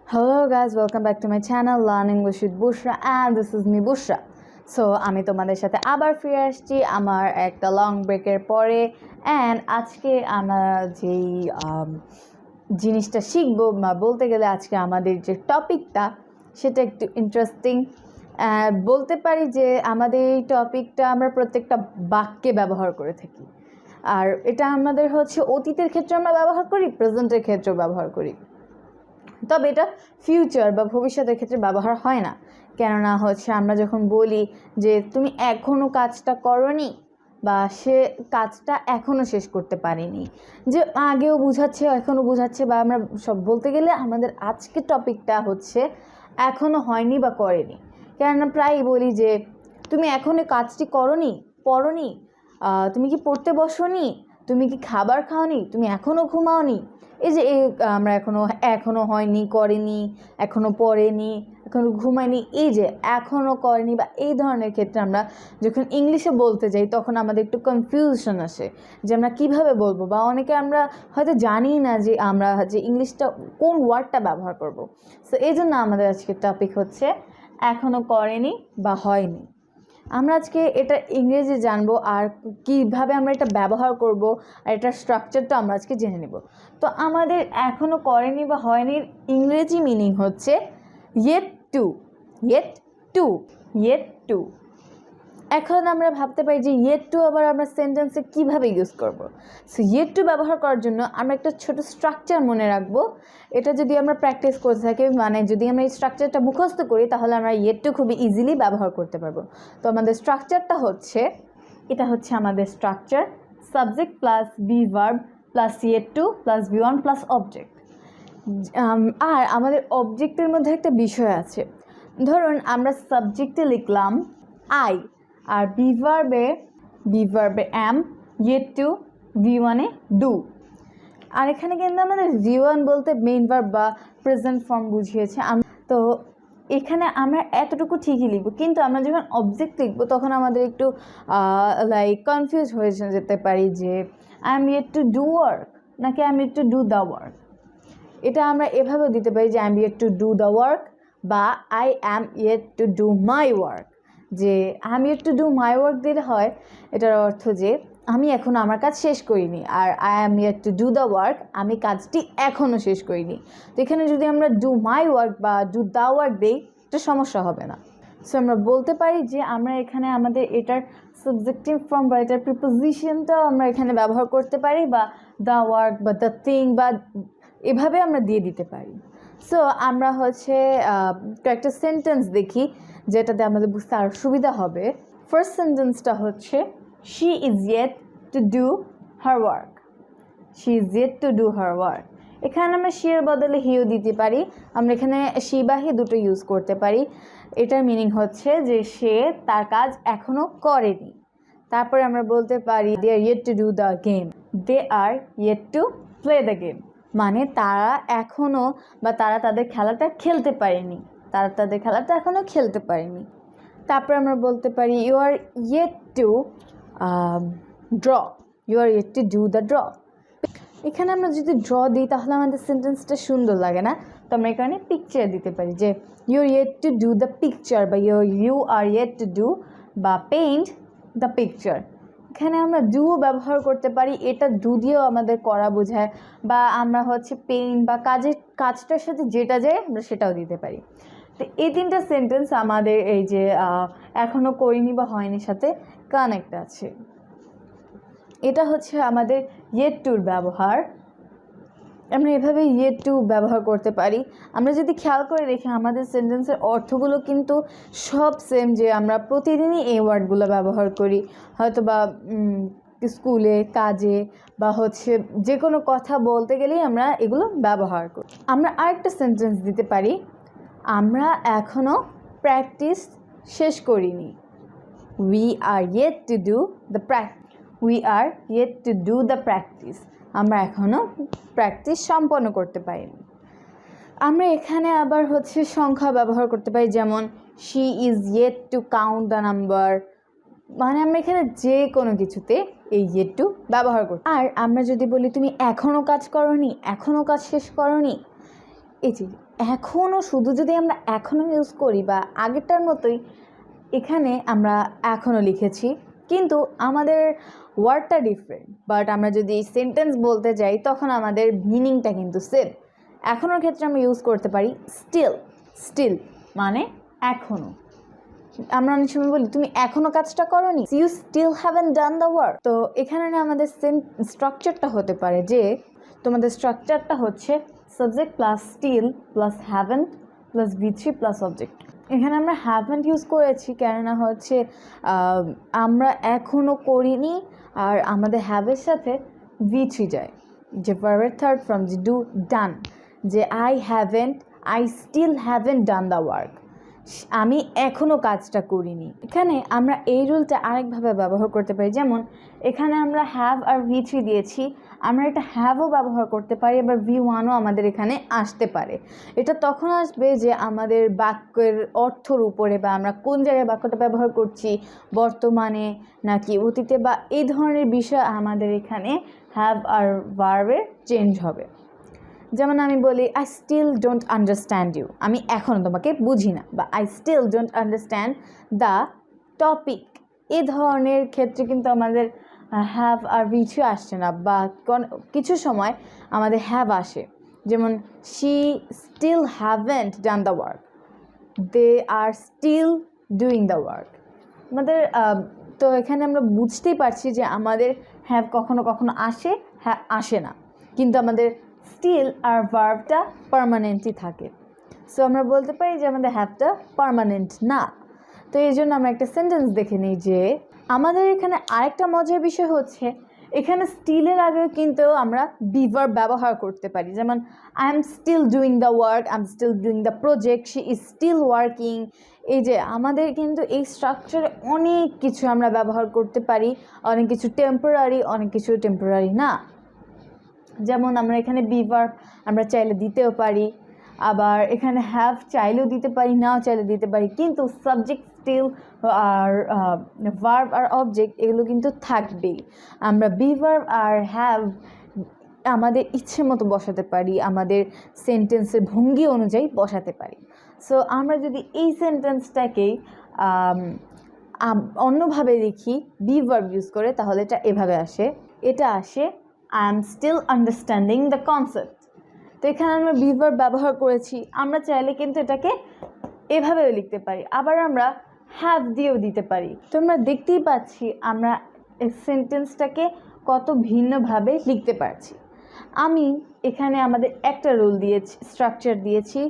Hello guys, welcome back to my channel Learn English with Bushra and this is me Bushra. So আমি তোমাদের সাথে আবার ফিরে আসছি আমার একটা লং ব্রেকের পরে and আজকে আমরা যেই জিনিসটা শিখবো বলতে গেলে আজকে আমাদের যে টপিকটা সেটা একটু ইন্টারেস্টিং বলতে পারি যে আমাদের এই টপিকটা আমরা প্রত্যেকটা বাক্যে ব্যবহার করে থাকি আর এটা আমাদের হচ্ছে অতীতের ক্ষেত্রে আমরা ব্যবহার করি প্রেজেন্টের ক্ষেত্রেও ব্যবহার করি তবে এটা ফিউচার বা ভবিষ্যতের ক্ষেত্রে ব্যবহার হয় না কেননা হচ্ছে আমরা যখন বলি যে তুমি এখনও কাজটা করোনি বা সে কাজটা এখনও শেষ করতে পারেনি যে আগেও বোঝাচ্ছে এখনও বোঝাচ্ছে বা আমরা সব বলতে গেলে আমাদের আজকের টপিকটা হচ্ছে এখনও হয়নি বা করেনি কেননা প্রায়ই বলি যে তুমি এখনও কাজটি পড়োনি তুমি কি পড়তে বসোনি তুমি কি খাবার খাওনি তুমি এখনও ঘুমাওনি এই যে আমরা এখনও হয়নি করেনি এখনও পড়েনি এখনও ঘুমায়নি এই যে এখনও করেনি বা এই ধরনের ক্ষেত্রে আমরা যখন ইংলিশে বলতে যাই তখন আমাদের একটু কনফিউশন আসে যে আমরা কীভাবে বলবো বা অনেকে আমরা হয়তো জানি না যে আমরা যে ইংলিশটা কোন ওয়ার্ডটা ব্যবহার করব। সো এই জন্য আমাদের আজকের টপিক হচ্ছে এখনও করেনি বা হয়নি। আমরা আজকে এটা ইংরেজি জানবো আর কিভাবে আমরা এটা ব্যবহার করব আর এটার স্ট্রাকচারটা আমরা আজকে জেনে নেব। তো আমাদের এখনও করেনি বা হয়নি ইংরেজি মিনিং হচ্ছে yet to। এখন আমরা ভাবতে পারি যে yet to আবার আমরা সেন্টেন্সে কিভাবে ইউজ করব। সো yet to ব্যবহার করার জন্য আমরা একটা ছোট স্ট্রাকচার মনে রাখবো। এটা যদি আমরা প্র্যাকটিস করতে থাকি মানে যদি আমরা এই স্ট্রাকচারটা মুখস্থ করি তাহলে আমরা yet to খুবই ইজিলি ব্যবহার করতে পারবো। তো আমাদের স্ট্রাকচারটা হচ্ছে এটা হচ্ছে আমাদের structure subject plus B verb plus yet to plus V1 plus object. আর আমাদের অবজেক্টের মধ্যে একটা বিষয় আছে, ধরুন আমরা সাবজেক্টে লিখলাম আই আর বি ভার্বে অ্যাম yet to V1-এ ডু। আর এখানে কিন্তু আমাদের V1 বলতে মেইন ভার্ব বা প্রেজেন্ট ফর্ম বুঝিয়েছে। তো এখানে আমরা এতটুকু ঠিকই লিখব কিন্তু আমরা যখন অবজেক্ট লিখব তখন আমাদের একটু কনফিউজ হয়ে যেতে পারি যে I am yet to do work নাকি I am yet to do the work. এটা আমরা এভাবেও দিতে পারি যে I am yet to do the work বা I am yet to do my work. যে I am yet to do my work দিলে হয় এটার অর্থ যে আমি এখনও আমার কাজ শেষ করিনি আর I am yet to do the work আমি কাজটি এখনও শেষ করিনি। তো এখানে যদি আমরা ডু মাই ওয়ার্ক বা ডু দ্য ওয়ার্ক দিই তো সমস্যা হবে না। সো আমরা বলতে পারি যে আমরা এখানে আমাদের এটার সাবজেক্টিভ ফর্ম বা এটার প্রিপোজিশনটাও আমরা এখানে ব্যবহার করতে পারি বা দ্য ওয়ার্ক বা দ্য থিং বা এভাবে আমরা দিয়ে দিতে পারি। সো আমরা হচ্ছে কয়েকটা সেন্টেন্স দেখি যেটাতে আমাদের বুঝতে আরও সুবিধা হবে। ফার্স্ট সেন্টেন্সটা হচ্ছে she is yet to do her work। She is yet to do her work। এখানে আমরা শি এর বদলে হিও দিতে পারি, আমরা এখানে শি বা হি দুটো ইউজ করতে পারি। এটার মিনিং হচ্ছে যে সে তার কাজ এখনও করেনি। তারপরে আমরা বলতে পারি দে আর yet to do the game। They R yet to play the game মানে তারা এখনও বা তারা তাদের খেলাটা খেলতে পারেনি, এখনও খেলতে পারেনি। তারপরে আমরা বলতে পারি you are yet to do the draw। এখানে আমরা যদি ড্র দিই তাহলে আমাদের সেন্টেন্সটা সুন্দর লাগে না, তো আমরা এখানে পিকচার দিতে পারি যে you are yet to do the picture বা you are yet to do বা পেইন্ট দ্য পিকচার। এখানে আমরা ডু ব্যবহার করতে পারি, এটা ডু দিয়েও আমাদের করা বোঝায় বা আমরা হচ্ছে পেইন্ট বা কাজটার সাথে যেটা যায় আমরা সেটাও দিতে পারি। তো এই তিনটা সেন্টেন্স আমাদের এই যে এখনও করিনি বা হয়নি সাথে কানেক্ট আছে। এটা হচ্ছে আমাদের yet to ব্যবহার। আমরা এভাবে yet to ব্যবহার করতে পারি। আমরা যদি খেয়াল করে দেখি আমাদের সেন্টেন্সের অর্থগুলো কিন্তু সব সেম, যে আমরা প্রতিদিনই এই ওয়ার্ডগুলো ব্যবহার করি হয়তো বা স্কুলে কাজে বা হচ্ছে যে কোনো কথা বলতে গেলেই আমরা এগুলো ব্যবহার করি। আমরা আরেকটা সেন্টেন্স দিতে পারি আমরা এখনও প্র্যাকটিস শেষ করিনি। We are yet to do the practice। আমরা এখনও প্র্যাকটিস সম্পন্ন করতে পারিনি। আমরা এখানে আবার হচ্ছে সংখ্যা ব্যবহার করতে পারি, যেমন she is yet to count the number মানে আমরা এখানে যে কোনো কিছুতে এই yet to ব্যবহার করি। আর আমরা যদি বলি তুমি এখনও কাজ করোনি, এখনও কাজ শেষ করোনি, এই যে এখনও শুধু যদি আমরা এখনও ইউজ করি বা আগেরটার মতোই এখানে আমরা এখনও লিখেছি, কিন্তু আমাদের ওয়ার্ডটা ডিফারেন্ট। বাট আমরা যদি সেন্টেন্স বলতে যাই তখন আমাদের মিনিংটা কিন্তু সেম। এখনোর ক্ষেত্রে আমরা ইউজ করতে পারি স্টিল। স্টিল মানে এখনও। আমরা অনেক সময় বলি তুমি এখনো কাজটা করোনি, you still haven't done the work. তো এখানে না আমাদের স্ট্রাকচারটা হতে পারে যে তোমাদের স্ট্রাকচারটা হচ্ছে subject plus still plus haven't plus V3 plus object. এখানে আমরা হ্যাভেন্ট ইউজ করেছি কেননা হচ্ছে আমরা এখনও করিনি, আর আমাদের হ্যাভের সাথে V3 যায়, যে ভার্বের থার্ড ফর্ম, যে ডু ডান, যে I still haven't done the work, আমি এখনও কাজটা করিনি। এখানে আমরা এই রুলটা আরেকভাবে ব্যবহার করতে পারি, যেমন এখানে আমরা হ্যাভ আর V3 দিয়েছি, আমরা এটা হ্যাভও ব্যবহার করতে পারি, আবার V1ও আমাদের এখানে আসতে পারে। এটা তখন আসবে যে আমাদের বাক্যের অর্থর উপরে, বা আমরা কোন জায়গায় বাক্যটা ব্যবহার করছি, বর্তমানে নাকি অতীতে, বা এই ধরনের বিষয় আমাদের এখানে হ্যাভ আর ভার্বের চেঞ্জ হবে। যেমন আমি বলি I still don't understand you, আমি এখনও তোমাকে বুঝি না, বা I still don't understand the topic. এই ধরনের ক্ষেত্রে কিন্তু আমাদের হ্যাভ আর V3 আসছে না, বা কিছু সময় আমাদের হ্যাভ আসে। যেমন she still haven't done the work, they are still doing the work. আমাদের তো এখানে আমরা বুঝতেই পারছি যে আমাদের হ্যাভ কখনো কখনো আসে, হ্যাঁ আসে না, কিন্তু আমাদের স্টিল আর ভার্বটা পার্মানেন্টই থাকে। সো আমরা বলতে পারি যে আমাদের হ্যাভটা পার্মানেন্ট না। তো এই জন্য আমরা একটা সেন্টেন্স দেখে নিই যে আমাদের এখানে আরেকটা মজার বিষয় হচ্ছে এখানে স্টিলের আগেও কিন্তু আমরা বি ভার্ব ব্যবহার করতে পারি। যেমন I am still doing the work, I am still doing the project, she is still working. এই যে আমাদের কিন্তু এই স্ট্রাকচারে অনেক কিছু আমরা ব্যবহার করতে পারি, অনেক কিছু টেম্পোরারি, অনেক কিছু টেম্পোরারি না। যেমন আমরা এখানে বি ভার্ব আমরা চাইলে দিতেও পারি, আবার এখানে হ্যাভ চাইলেও দিতে পারি, নাও চাইলে দিতে পারি, কিন্তু সাবজেক্ট স্টিল আর ভার্ব আর অবজেক্ট এগুলো কিন্তু থাকবেই। আমরা বি ভার্ব আর হ্যাভ আমাদের ইচ্ছে মতো বসাতে পারি, আমাদের সেন্টেন্সের ভঙ্গি অনুযায়ী বসাতে পারি। সো আমরা যদি এই সেন্টেন্সটাকেই অন্যভাবে লিখি বি ভার্ব ইউজ করে, তাহলে এটা এভাবে আসে, এটা আসে I am still understanding the concept। তো এখানে আমরা বি ভার্ব ব্যবহার করেছি, আমরা চাইলে কিন্তু এটাকে এভাবেও লিখতে পারি, আবার আমরা হ্যাভ দিয়েও দিতে পারি। তো আমরা দেখতেই পাচ্ছি আমরা এই সেন্টেন্সটাকে কত ভিন্নভাবে লিখতে পারছি। আমি এখানে আমাদের একটা রুল দিয়েছি, স্ট্রাকচার দিয়েছি,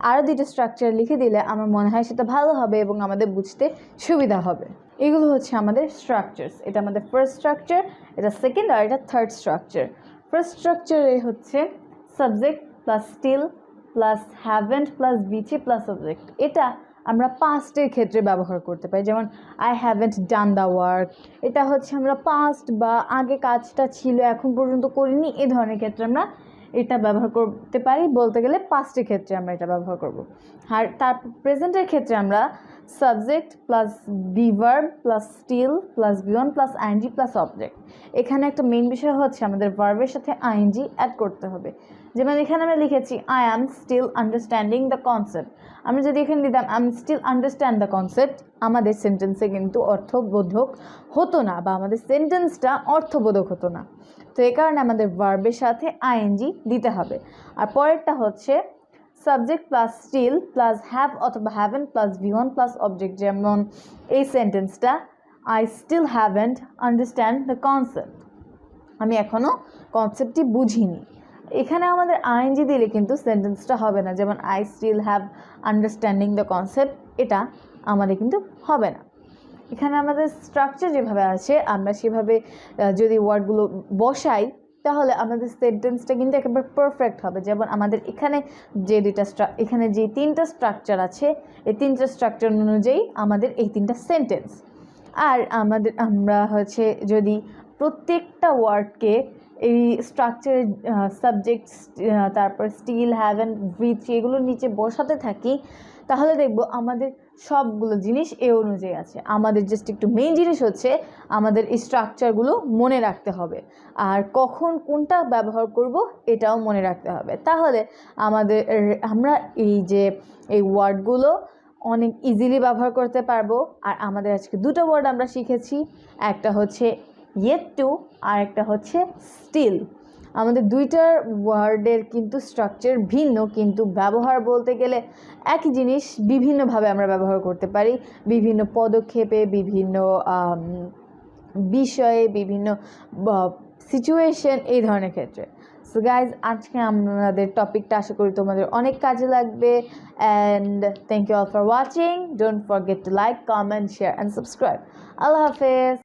আরও দুটো স্ট্রাকচার লিখে দিলে আমার মনে হয় সেটা ভালো হবে এবং আমাদের বুঝতে সুবিধা হবে। এগুলো হচ্ছে আমাদের স্ট্রাকচারস। এটা আমাদের ফার্স্ট স্ট্রাকচার, এটা সেকেন্ড, আর এটা থার্ড স্ট্রাকচার। ফার্স্ট স্ট্রাকচারে হচ্ছে subject plus still plus haven't plus V3 plus object. এটা আমরা পাস্টের ক্ষেত্রে ব্যবহার করতে পারি, যেমন I haven't done the work. এটা হচ্ছে আমরা পাস্ট বা আগে কাজটা ছিল এখন পর্যন্ত করিনি, এই ধরনের ক্ষেত্রে আমরা এটা ব্যবহার করতে পারি। বলতে গেলে পাস্টের ক্ষেত্রে আমরা এটা ব্যবহার করব। আর তার প্রেজেন্টের ক্ষেত্রে আমরা subject plus B verb plus still plus V1 plus ING plus object. এখানে একটা মেইন বিষয় হচ্ছে আমাদের ভার্বের সাথে আইএনজি অ্যাড করতে হবে। যেমন এখানে আমরা লিখেছি I am still understanding the concept. আমরা যদি এখানে দিতাম I am still understand the concept, আমাদের সেন্টেন্সে কিন্তু অর্থবোধক হতো না, বা আমাদের সেন্টেন্সটা অর্থবোধক হতো না। তো এই কারণে আমাদের ভার্বের সাথে আইএনজি দিতে হবে। আর পরেরটা হচ্ছে subject plus still plus have অথবা haven't plus V1 plus object. যেমন এই সেন্টেন্সটা I still haven't understand the concept, আমি এখনও কনসেপ্টটি বুঝিনি। এখানে আমাদের আইএনজি দিলে কিন্তু সেন্টেন্সটা হবে না। যেমন I still have understanding the concept, এটা আমাদের কিন্তু হবে না। এখানে আমাদের স্ট্রাকচার যেভাবে আছে আমরা সেভাবে যদি ওয়ার্ডগুলো বসাই তাহলে আমাদের সেন্টেন্সটা কিন্তু একেবারে পারফেক্ট হবে। যেমন আমাদের এখানে যে এখানে যে তিনটা স্ট্রাকচার আছে, এই তিনটা স্ট্রাকচার অনুযায়ী আমাদের এই তিনটা সেন্টেন্স। আর আমরা হচ্ছে যদি প্রত্যেকটা ওয়ার্ডকে এই স্ট্রাকচারের সাবজেক্ট তারপর স্টিল হ্যাভেন্ট V3 এগুলোর নিচে বসাতে থাকি, তাহলে দেখব আমাদের সবগুলো জিনিস এ অনুযায়ী আছে। আমাদের জাস্ট একটু মেইন জিনিস হচ্ছে আমাদের এই স্ট্রাকচারগুলো মনে রাখতে হবে, আর কখন কোনটা ব্যবহার করব এটাও মনে রাখতে হবে। তাহলে আমরা এই ওয়ার্ডগুলো অনেক ইজিলি ব্যবহার করতে পারবো। আর আমাদের আজকে দুটো ওয়ার্ড আমরা শিখেছি, একটা হচ্ছে yet to আর একটা হচ্ছে still। আমাদের দুইটার ওয়ার্ডের কিন্তু স্ট্রাকচার ভিন্ন, কিন্তু ব্যবহার বলতে গেলে একই জিনিস বিভিন্নভাবে আমরা ব্যবহার করতে পারি, বিভিন্ন পদক্ষেপে, বিভিন্ন বিষয়ে, বিভিন্ন সিচুয়েশন, এই ধরনের ক্ষেত্রে। সো গাইজ, আজকে আমাদের টপিকটা আশা করি তোমাদের অনেক কাজে লাগবে। And thank you all for watching. Don't forget to like, comment, share and subscribe. আল্লাহ হাফেজ।